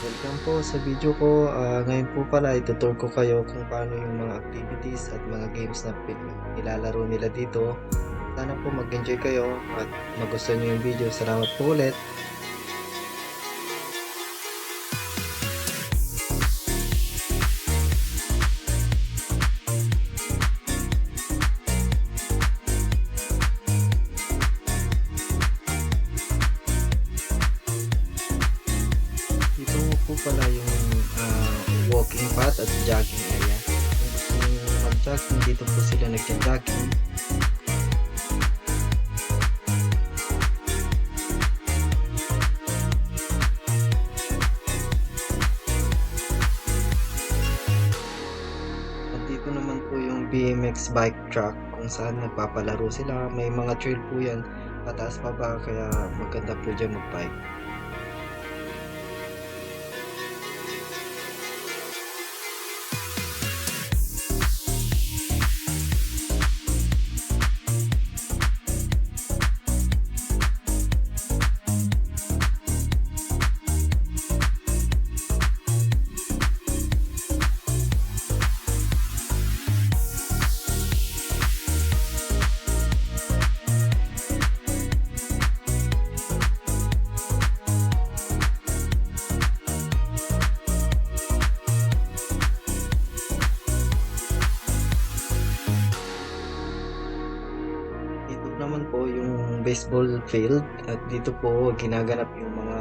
Welcome po sa video ko. Ngayon po pala itutur ko kayo kung paano yung mga activities at mga games na nilalaro nila dito. Sana po mag-enjoy kayo at magustuhan nyo yung video. Salamat po ulit. Dito po pala yung walking path at jogging area. Kung gusto nyo mag-jogging, dito po sila nag-jogging. At dito naman po yung BMX bike track kung saan nagpapalaro sila. May mga trail po yan, pataas pa ba, kaya maganda po dyan mag-bike. Dito naman po yung baseball field at dito po ginaganap yung mga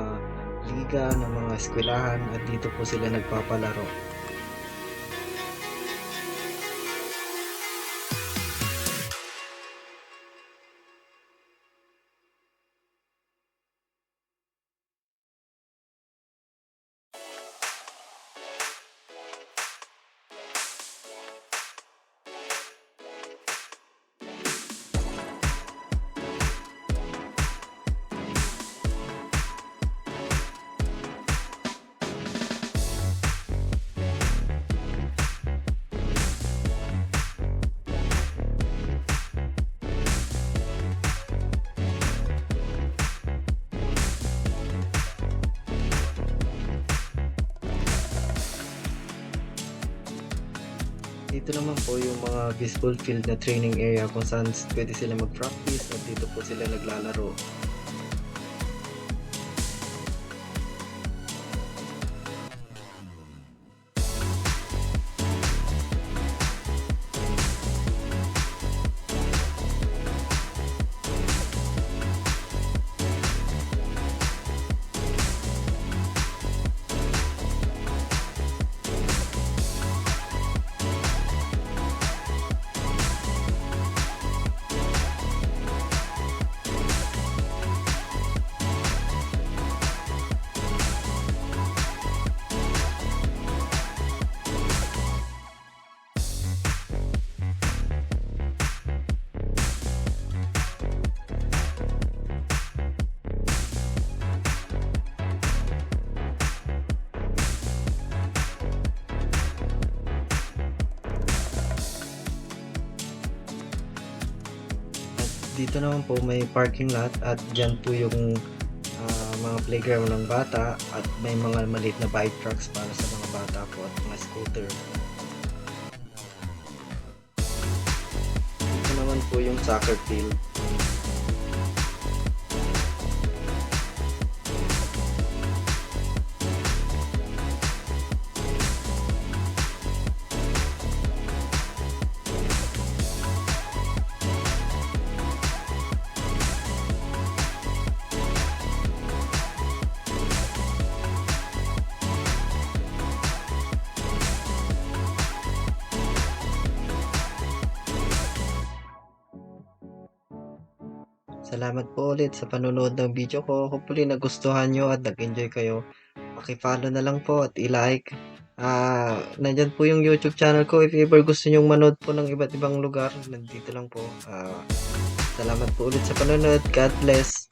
liga ng mga eskwelahan at dito po sila nagpapalaro. Dito naman po yung mga baseball field na training area kung saan pwede sila mag-practice at dito po sila naglalaro. Dito naman po may parking lot at dyan po yung mga playground ng bata at may mga maliit na bike tracks para sa mga bata po at mga scooter. Dito naman po yung soccer field. Salamat po ulit sa panonood ng video ko. Hopefully nagustuhan nyo at nag-enjoy kayo. Paki-follow na lang po at i-like. Nandyan po yung YouTube channel ko. If ever gusto nyong manood po ng iba't ibang lugar, nandito lang po. Salamat po ulit sa panonood. God bless.